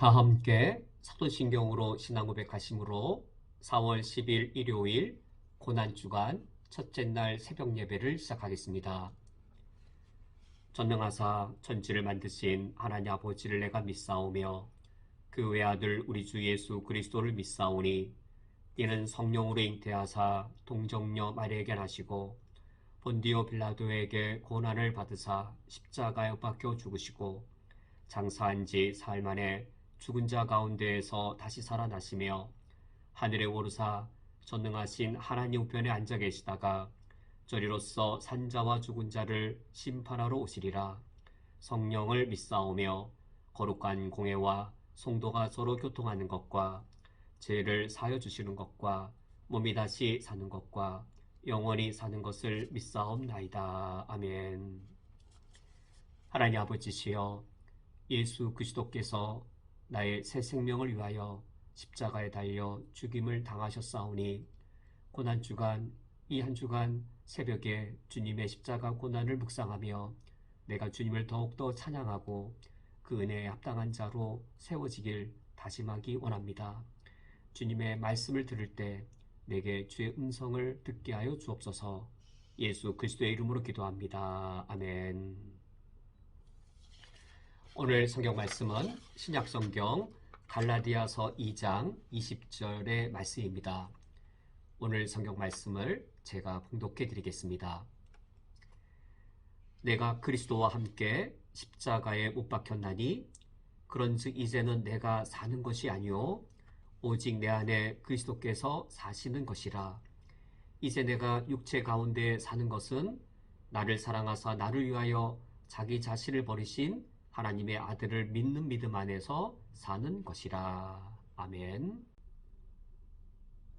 다 함께 사도신경으로 신앙 고백하심으로 4월 10일 일요일 고난주간 첫째 날 새벽 예배를 시작하겠습니다. 전능하사 천지를 만드신 하나님 아버지를 내가 믿사오며 그 외아들 우리 주 예수 그리스도를 믿사오니 이는 성령으로 잉태하사 동정녀 마리아에게 나시고 본디오 빌라도에게 고난을 받으사 십자가에 못 박혀 죽으시고 장사한 지 사흘 만에 죽은 자 가운데에서 다시 살아나시며 하늘에 오르사 전능하신 하나님 우편에 앉아 계시다가 저리로서 산자와 죽은 자를 심판하러 오시리라. 성령을 믿사오며 거룩한 공회와 성도가 서로 교통하는 것과 죄를 사하여 주시는 것과 몸이 다시 사는 것과 영원히 사는 것을 믿사옵나이다. 아멘. 하나님 아버지시여, 예수 그리스도께서 나의 새 생명을 위하여 십자가에 달려 죽임을 당하셨사오니 고난주간 이 한 주간 새벽에 주님의 십자가 고난을 묵상하며 내가 주님을 더욱더 찬양하고 그 은혜에 합당한 자로 세워지길 다짐하기 원합니다. 주님의 말씀을 들을 때 내게 주의 음성을 듣게 하여 주옵소서. 예수 그리스도의 이름으로 기도합니다. 아멘. 오늘 성경 말씀은 신약성경 갈라디아서 2장 20절의 말씀입니다. 오늘 성경 말씀을 제가 봉독해 드리겠습니다. 내가 그리스도와 함께 십자가에 못 박혔나니 그런즉 이제는 내가 사는 것이 아니요 오직 내 안에 그리스도께서 사시는 것이라. 이제 내가 육체 가운데 사는 것은 나를 사랑하사 나를 위하여 자기 자신을 버리신 하나님의 아들을 믿는 믿음 안에서 사는 것이라. 아멘.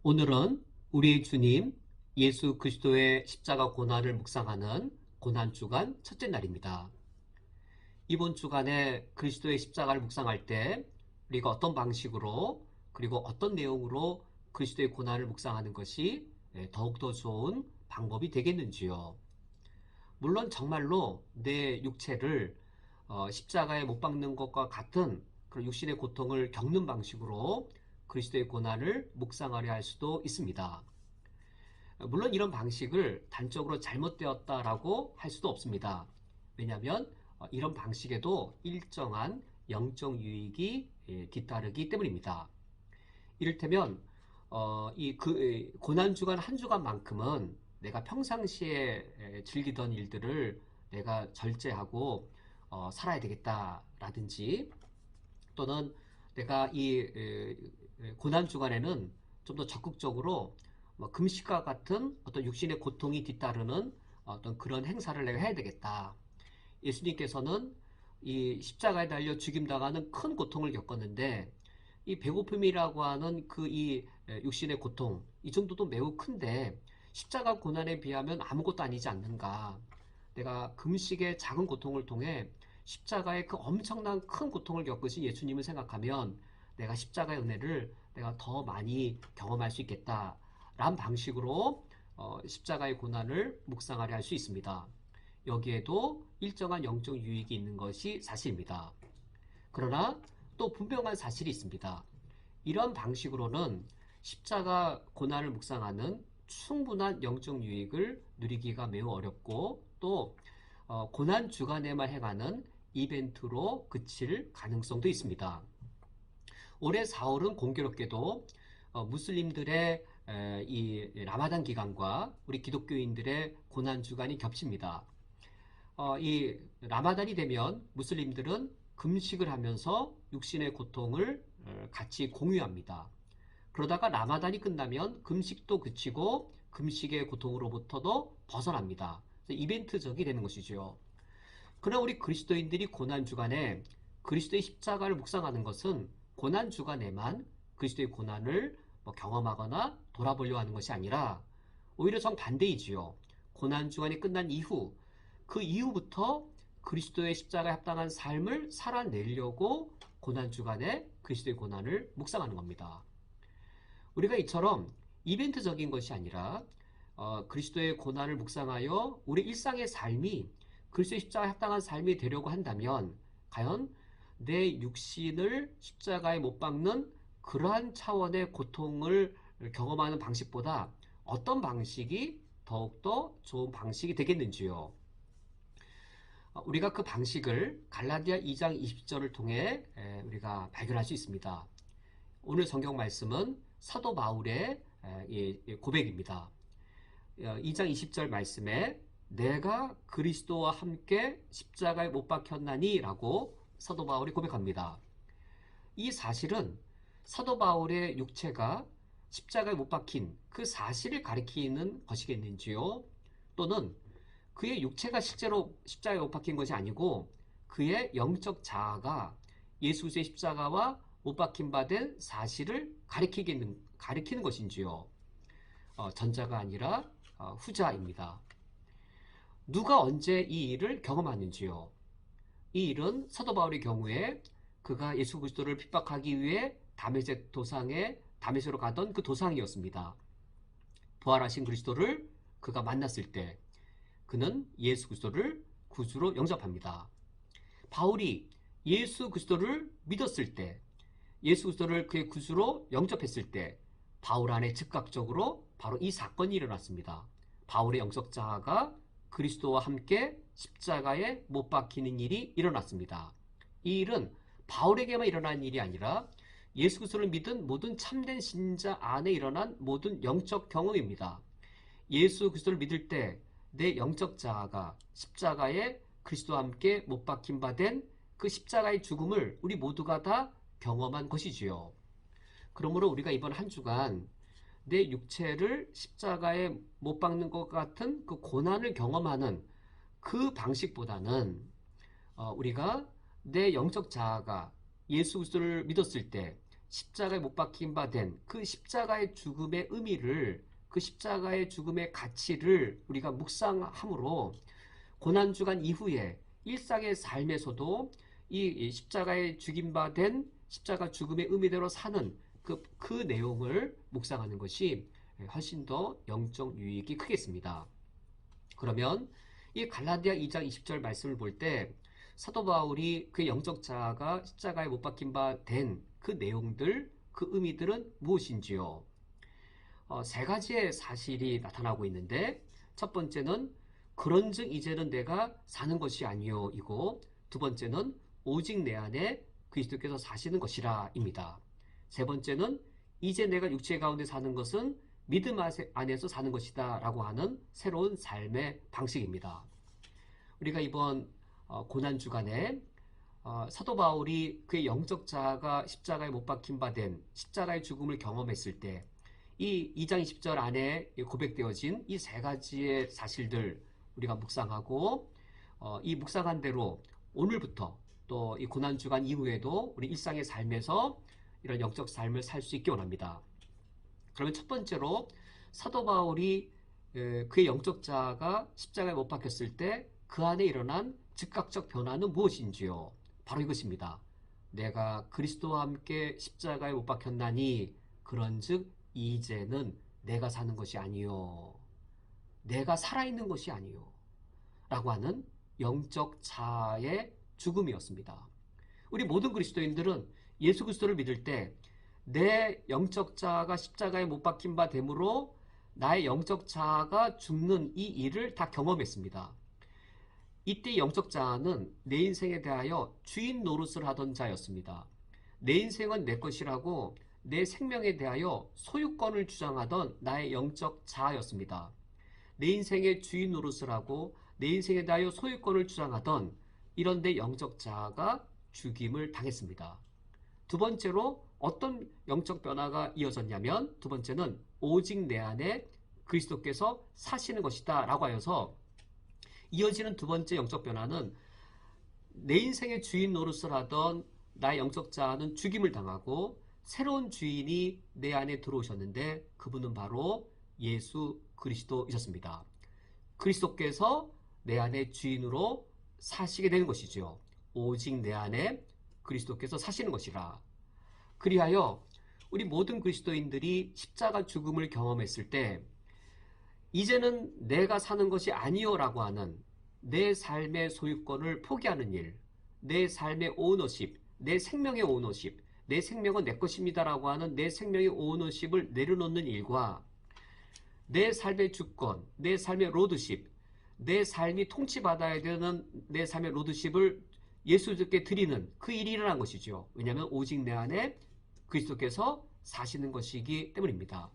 오늘은 우리 주님 예수 그리스도의 십자가 고난을 묵상하는 고난주간 첫째 날입니다. 이번 주간에 그리스도의 십자가를 묵상할 때 우리가 어떤 방식으로 그리고 어떤 내용으로 그리스도의 고난을 묵상하는 것이 더욱더 좋은 방법이 되겠는지요. 물론 정말로 내 육체를 십자가에 못 박는 것과 같은 그런 육신의 고통을 겪는 방식으로 그리스도의 고난을 묵상하려 할 수도 있습니다. 물론 이런 방식을 단적으로 잘못되었다라고 할 수도 없습니다. 왜냐하면 이런 방식에도 일정한 영적 유익이 뒤따르기 때문입니다. 이를테면 이 고난주간 한 주간만큼은 내가 평상시에 즐기던 일들을 내가 절제하고 살아야 되겠다라든지, 또는 내가 이 고난주간에는 좀 더 적극적으로 금식과 같은 어떤 육신의 고통이 뒤따르는 어떤 그런 행사를 내가 해야 되겠다. 예수님께서는 이 십자가에 달려 죽임당하는 큰 고통을 겪었는데 이 배고픔이라고 하는 그 이 육신의 고통, 이 정도도 매우 큰데 십자가 고난에 비하면 아무것도 아니지 않는가. 내가 금식의 작은 고통을 통해 십자가의 그 엄청난 큰 고통을 겪으신 예수님을 생각하면 내가 십자가의 은혜를 내가 더 많이 경험할 수 있겠다 라는 방식으로 십자가의 고난을 묵상하려 할 수 있습니다. 여기에도 일정한 영적 유익이 있는 것이 사실입니다. 그러나 또 분명한 사실이 있습니다. 이런 방식으로는 십자가 고난을 묵상하는 충분한 영적 유익을 누리기가 매우 어렵고, 또 고난 주간에만 행하는 이벤트로 그칠 가능성도 있습니다. 올해 4월은 공교롭게도 무슬림들의 이 라마단 기간과 우리 기독교인들의 고난 주간이 겹칩니다. 이 라마단이 되면 무슬림들은 금식을 하면서 육신의 고통을 같이 공유합니다. 그러다가 라마단이 끝나면 금식도 그치고 금식의 고통으로부터도 벗어납니다. 이벤트적이 되는 것이죠. 그러나 우리 그리스도인들이 고난주간에 그리스도의 십자가를 묵상하는 것은 고난주간에만 그리스도의 고난을 경험하거나 돌아보려 하는 것이 아니라 오히려 정반대이지요. 고난주간이 끝난 이후, 그 이후부터 그리스도의 십자가에 합당한 삶을 살아내려고 고난주간에 그리스도의 고난을 묵상하는 겁니다. 우리가 이처럼 이벤트적인 것이 아니라 그리스도의 고난을 묵상하여 우리 일상의 삶이 그리스도의 십자가에 합당한 삶이 되려고 한다면 과연 내 육신을 십자가에 못 박는 그러한 차원의 고통을 경험하는 방식보다 어떤 방식이 더욱더 좋은 방식이 되겠는지요. 우리가 그 방식을 갈라디아 2장 20절을 통해 우리가 발견할 수 있습니다. 오늘 성경 말씀은 사도 바울의 고백입니다. 2장 20절 말씀에 내가 그리스도와 함께 십자가에 못 박혔나니 라고 사도 바울이 고백합니다. 이 사실은 사도 바울의 육체가 십자가에 못 박힌 그 사실을 가리키는 것이겠는지요? 또는 그의 육체가 실제로 십자가에 못 박힌 것이 아니고 그의 영적 자아가 예수 그리스도의 십자가와 못 박힌 바 된 사실을 가리키는 것인지요? 전자가 아니라 후자입니다. 누가 언제 이 일을 경험하는지요? 이 일은 사도 바울의 경우에 그가 예수 그리스도를 핍박하기 위해 다메섹으로 가던 그 도상이었습니다. 부활하신 그리스도를 그가 만났을 때 그는 예수 그리스도를 구주로 영접합니다. 바울이 예수 그리스도를 믿었을 때, 예수 그리스도를 그의 구주로 영접했을 때 바울 안에 즉각적으로 바로 이 사건이 일어났습니다. 바울의 영적 자아가 그리스도와 함께 십자가에 못 박히는 일이 일어났습니다. 이 일은 바울에게만 일어난 일이 아니라 예수 그리스도를 믿은 모든 참된 신자 안에 일어난 모든 영적 경험입니다. 예수 그리스도를 믿을 때 내 영적 자아가 십자가에 그리스도와 함께 못 박힌 바 된 그 십자가의 죽음을 우리 모두가 다 경험한 것이지요. 그러므로 우리가 이번 한 주간 내 육체를 십자가에 못 박는 것 같은 그 고난을 경험하는 그 방식보다는 우리가 내 영적 자아가 예수 그리스도를 믿었을 때 십자가에 못 박힌 바 된 그 십자가의 죽음의 의미를, 그 십자가의 죽음의 가치를 우리가 묵상함으로 고난주간 이후에 일상의 삶에서도 이 십자가에 죽임 바 된 십자가 죽음의 의미대로 사는 그 내용을 묵상하는 것이 훨씬 더 영적 유익이 크겠습니다. 그러면 이 갈라디아 2장 20절 말씀을 볼 때 사도 바울이 그 영적 자아가 십자가에 못 박힌 바 된 그 내용들, 그 의미들은 무엇인지요? 세 가지의 사실이 나타나고 있는데, 첫 번째는 그런즉 이제는 내가 사는 것이 아니요 이고, 두 번째는 오직 내 안에 그리스도께서 사시는 것이라 입니다. 세 번째는 이제 내가 육체 가운데 사는 것은 믿음 안에서 사는 것이다 라고 하는 새로운 삶의 방식입니다. 우리가 이번 고난주간에 사도 바울이 그의 영적 자아가 십자가에 못 박힌 바 된 십자가의 죽음을 경험했을 때 이 2장 20절 안에 고백되어진 이 세 가지의 사실들 우리가 묵상하고 이 묵상한 대로 오늘부터 또 이 고난주간 이후에도 우리 일상의 삶에서 이런 영적 삶을 살 수 있기 원합니다. 그러면 첫 번째로 사도 바울이 그의 영적 자아가 십자가에 못 박혔을 때 그 안에 일어난 즉각적 변화는 무엇인지요? 바로 이것입니다. 내가 그리스도와 함께 십자가에 못 박혔나니 그런즉 이제는 내가 사는 것이 아니요 내가 살아있는 것이 아니요 라고 하는 영적 자아의 죽음이었습니다. 우리 모든 그리스도인들은 예수 그리스도를 믿을 때 내 영적 자아가 십자가에 못 박힌 바 되므로 나의 영적 자아가 죽는 이 일을 다 경험했습니다. 이때 영적 자아는 내 인생에 대하여 주인 노릇을 하던 자였습니다. 내 인생은 내 것이라고 내 생명에 대하여 소유권을 주장하던 나의 영적 자아였습니다. 내 인생의 주인 노릇을 하고 내 인생에 대하여 소유권을 주장하던 이런 내 영적 자아가 죽임을 당했습니다. 두 번째로 어떤 영적 변화가 이어졌냐면 두 번째는 오직 내 안에 그리스도께서 사시는 것이다 라고 하여서 이어지는 두 번째 영적 변화는 내 인생의 주인 노릇을 하던 나의 영적 자아는 죽임을 당하고 새로운 주인이 내 안에 들어오셨는데 그분은 바로 예수 그리스도이셨습니다. 그리스도께서 내 안에 주인으로 사시게 되는 것이죠. 오직 내 안에 그리스도께서 사시는 것이라. 그리하여 우리 모든 그리스도인들이 십자가 죽음을 경험했을 때 이제는 내가 사는 것이 아니요라고 하는 내 삶의 소유권을 포기하는 일, 내 삶의 오너십, 내 생명의 오너십, 내 생명은 내 것입니다라고 하는 내 생명의 오너십을 내려놓는 일과 내 삶의 주권, 내 삶의 로드십, 내 삶이 통치받아야 되는 내 삶의 로드십을 예수님께 드리는 그 일이 일어난 것이죠. 왜냐하면 오직 내 안에 그리스도께서 사시는 것이기 때문입니다.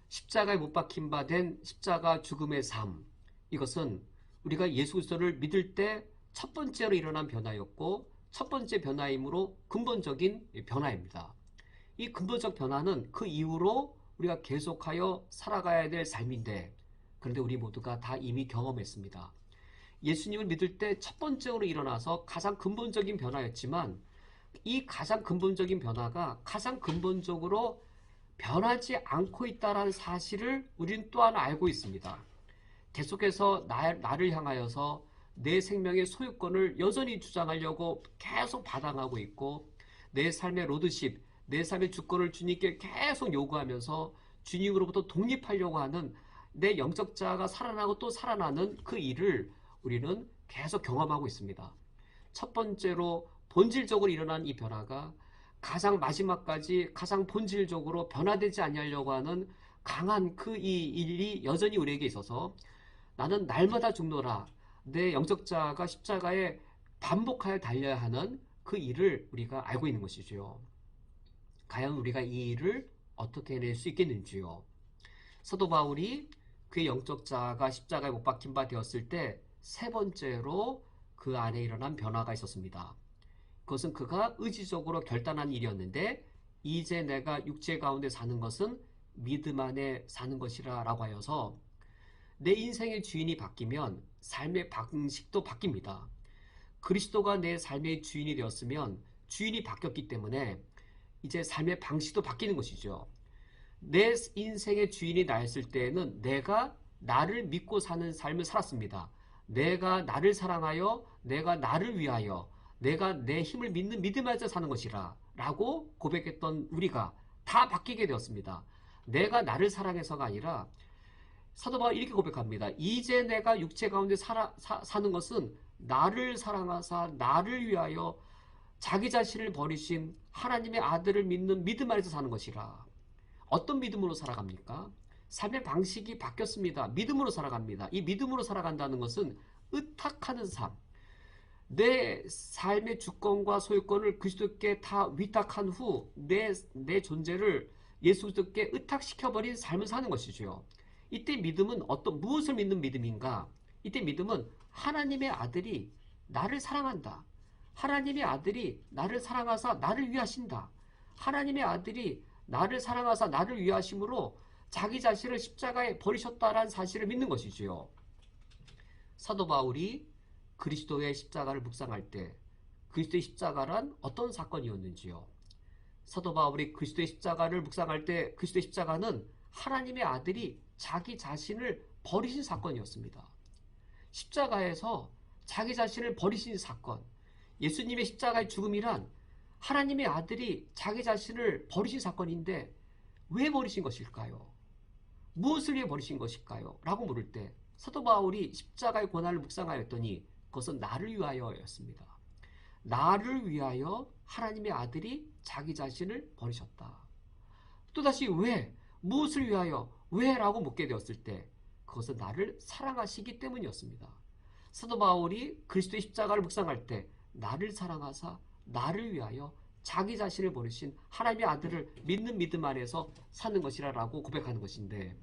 십자가에 못 박힌 바 된 십자가 죽음의 삶, 이것은 우리가 예수 그리스도를 믿을 때 첫 번째로 일어난 변화였고 첫 번째 변화이므로 근본적인 변화입니다. 이 근본적 변화는 그 이후로 우리가 계속하여 살아가야 될 삶인데, 그런데 우리 모두가 다 이미 경험했습니다. 예수님을 믿을 때 첫 번째로 일어나서 가장 근본적인 변화였지만 이 가장 근본적인 변화가 가장 근본적으로 변하지 않고 있다는 사실을 우리는 또한 알고 있습니다. 계속해서 나를 향하여서 내 생명의 소유권을 여전히 주장하려고 계속 받아가고 있고, 내 삶의 로드십, 내 삶의 주권을 주님께 계속 요구하면서 주님으로부터 독립하려고 하는 내 영적 자아가 살아나고 또 살아나는 그 일을 우리는 계속 경험하고 있습니다. 첫 번째로 본질적으로 일어난 이 변화가 가장 마지막까지 가장 본질적으로 변화되지 아니하려고 하는 강한 그 이 일이 여전히 우리에게 있어서 나는 날마다 죽노라, 내 영적 자아가 십자가에 반복하여 달려야 하는 그 일을 우리가 알고 있는 것이지요. 과연 우리가 이 일을 어떻게 해낼 수 있겠는지요. 사도 바울이 그의 영적 자아가 십자가에 못 박힌 바 되었을 때 세 번째로 그 안에 일어난 변화가 있었습니다. 그것은 그가 의지적으로 결단한 일이었는데, 이제 내가 육체 가운데 사는 것은 믿음 안에 사는 것이라 라고 하여서 내 인생의 주인이 바뀌면 삶의 방식도 바뀝니다. 그리스도가 내 삶의 주인이 되었으면 주인이 바뀌었기 때문에 이제 삶의 방식도 바뀌는 것이죠. 내 인생의 주인이 나였을 때에는 내가 나를 믿고 사는 삶을 살았습니다. 내가 나를 사랑하여, 내가 나를 위하여, 내가 내 힘을 믿는 믿음 안에서 사는 것이라 라고 고백했던 우리가 다 바뀌게 되었습니다. 내가 나를 사랑해서가 아니라 사도 바울이 이렇게 고백합니다. 이제 내가 육체 가운데 사는 것은 나를 사랑하사 나를 위하여 자기 자신을 버리신 하나님의 아들을 믿는 믿음 안에서 사는 것이라. 어떤 믿음으로 살아갑니까? 삶의 방식이 바뀌었습니다. 믿음으로 살아갑니다. 이 믿음으로 살아간다는 것은 의탁하는 삶, 내 삶의 주권과 소유권을 그리스도께 다 위탁한 후 내 존재를 예수 그리스도께 의탁시켜버린 삶을 사는 것이죠. 이때 믿음은 무엇을 믿는 믿음인가? 이때 믿음은 하나님의 아들이 나를 사랑한다. 하나님의 아들이 나를 사랑하사 나를 위하신다. 하나님의 아들이 나를 사랑하사 나를 위하심으로 자기 자신을 십자가에 버리셨다라는 사실을 믿는 것이지요. 사도 바울이 그리스도의 십자가를 묵상할 때 그리스도의 십자가란 어떤 사건이었는지요. 사도 바울이 그리스도의 십자가를 묵상할 때 그리스도의 십자가는 하나님의 아들이 자기 자신을 버리신 사건이었습니다. 십자가에서 자기 자신을 버리신 사건, 예수님의 십자가의 죽음이란 하나님의 아들이 자기 자신을 버리신 사건인데 왜 버리신 것일까요? 무엇을 위해 버리신 것일까요? 라고 물을 때 사도 바울이 십자가의 고난을 묵상하였더니 그것은 나를 위하여였습니다. 나를 위하여 하나님의 아들이 자기 자신을 버리셨다. 또다시 왜? 무엇을 위하여? 왜? 라고 묻게 되었을 때 그것은 나를 사랑하시기 때문이었습니다. 사도 바울이 그리스도의 십자가를 묵상할 때 나를 사랑하사 나를 위하여 자기 자신을 버리신 하나님의 아들을 믿는 믿음 안에서 사는 것이라고 고백하는 것인데,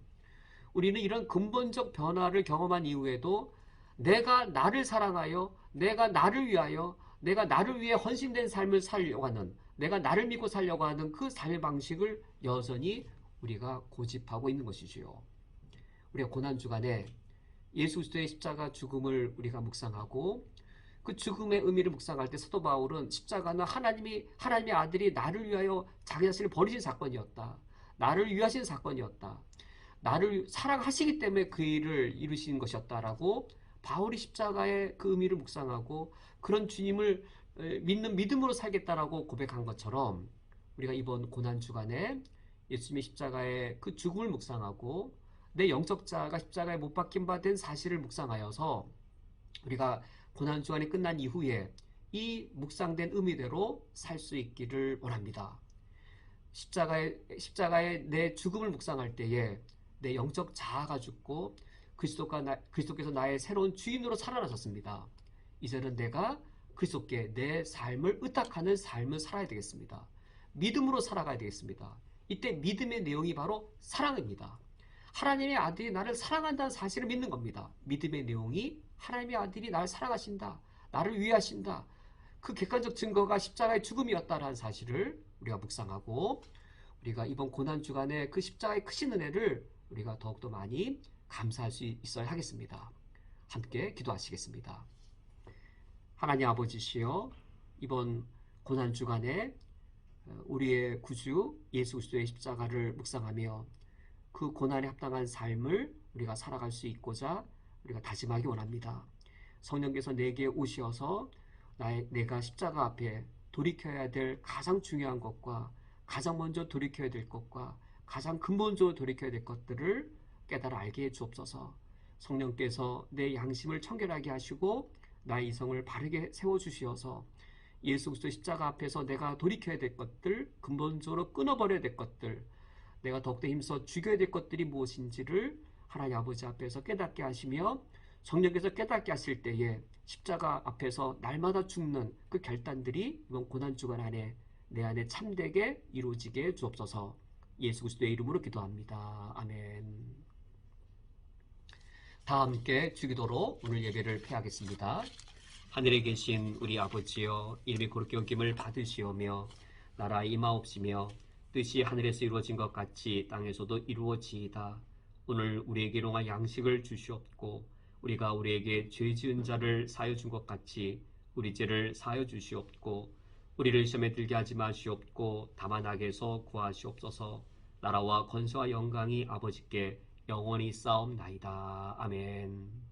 우리는 이런 근본적 변화를 경험한 이후에도 내가 나를 사랑하여, 내가 나를 위하여, 내가 나를 위해 헌신된 삶을 살려고 하는, 내가 나를 믿고 살려고 하는 그 삶의 방식을 여전히 우리가 고집하고 있는 것이지요. 우리가 고난주간에 예수 그리스도의 십자가 죽음을 우리가 묵상하고 그 죽음의 의미를 묵상할 때 사도 바울은 십자가는 하나님의 아들이 나를 위하여 자기 자신을 버리신 사건이었다. 나를 위하신 사건이었다. 나를 사랑하시기 때문에 그 일을 이루신 것이었다라고 바울이 십자가의 그 의미를 묵상하고 그런 주님을 믿는 믿음으로 살겠다라고 고백한 것처럼, 우리가 이번 고난주간에 예수님의 십자가의 그 죽음을 묵상하고 내 영적 자아가 십자가에 못 박힌 바 된 사실을 묵상하여서 우리가 고난주간이 끝난 이후에 이 묵상된 의미대로 살 수 있기를 원합니다. 십자가의 내 죽음을 묵상할 때에 내 영적 자아가 죽고 그리스도께서 나의 새로운 주인으로 살아나셨습니다. 이제는 내가 그리스도께 내 삶을 의탁하는 삶을 살아야 되겠습니다. 믿음으로 살아가야 되겠습니다. 이때 믿음의 내용이 바로 사랑입니다. 하나님의 아들이 나를 사랑한다는 사실을 믿는 겁니다. 믿음의 내용이 하나님의 아들이 나를 사랑하신다, 나를 위하신다, 그 객관적 증거가 십자가의 죽음이었다라는 사실을 우리가 묵상하고, 우리가 이번 고난주간에 그 십자가의 크신 은혜를 우리가 더욱더 많이 감사할 수 있어야 하겠습니다. 함께 기도하시겠습니다. 하나님 아버지시여, 이번 고난주간에 우리의 구주 예수 그리스도의 십자가를 묵상하며 그 고난에 합당한 삶을 우리가 살아갈 수 있고자 우리가 다짐하기 원합니다. 성령께서 내게 오셔서 내가 십자가 앞에 돌이켜야 될 가장 중요한 것과 가장 먼저 돌이켜야 될 것과 가장 근본적으로 돌이켜야 될 것들을 깨달아 알게 해 주옵소서. 성령께서 내 양심을 청결하게 하시고 나의 이성을 바르게 세워주시어서 예수 그리스도 십자가 앞에서 내가 돌이켜야 될 것들, 근본적으로 끊어버려야 될 것들, 내가 더욱더 힘써 죽여야 될 것들이 무엇인지를 하나님 아버지 앞에서 깨닫게 하시며, 성령께서 깨닫게 하실 때에 십자가 앞에서 날마다 죽는 그 결단들이 이번 고난주간 안에 내 안에 참되게 이루어지게 주옵소서. 예수 그리스도의 이름으로 기도합니다. 아멘. 다 함께 주기도로 오늘 예배를 폐하겠습니다. 하늘에 계신 우리 아버지여, 이름이 거룩히 여김을 받으시오며 나라 임하옵시며 뜻이 하늘에서 이루어진 것 같이 땅에서도 이루어지이다. 오늘 우리에게 일용할 양식을 주시옵고 우리가 우리에게 죄 지은 자를 사하여 준 것 같이 우리 죄를 사하여 주시옵고 우리를 시험에 들게 하지 마시옵고 다만 악에서 구하시옵소서. 나라와 권세와 영광이 아버지께 영원히 쌓옵나이다. 아멘.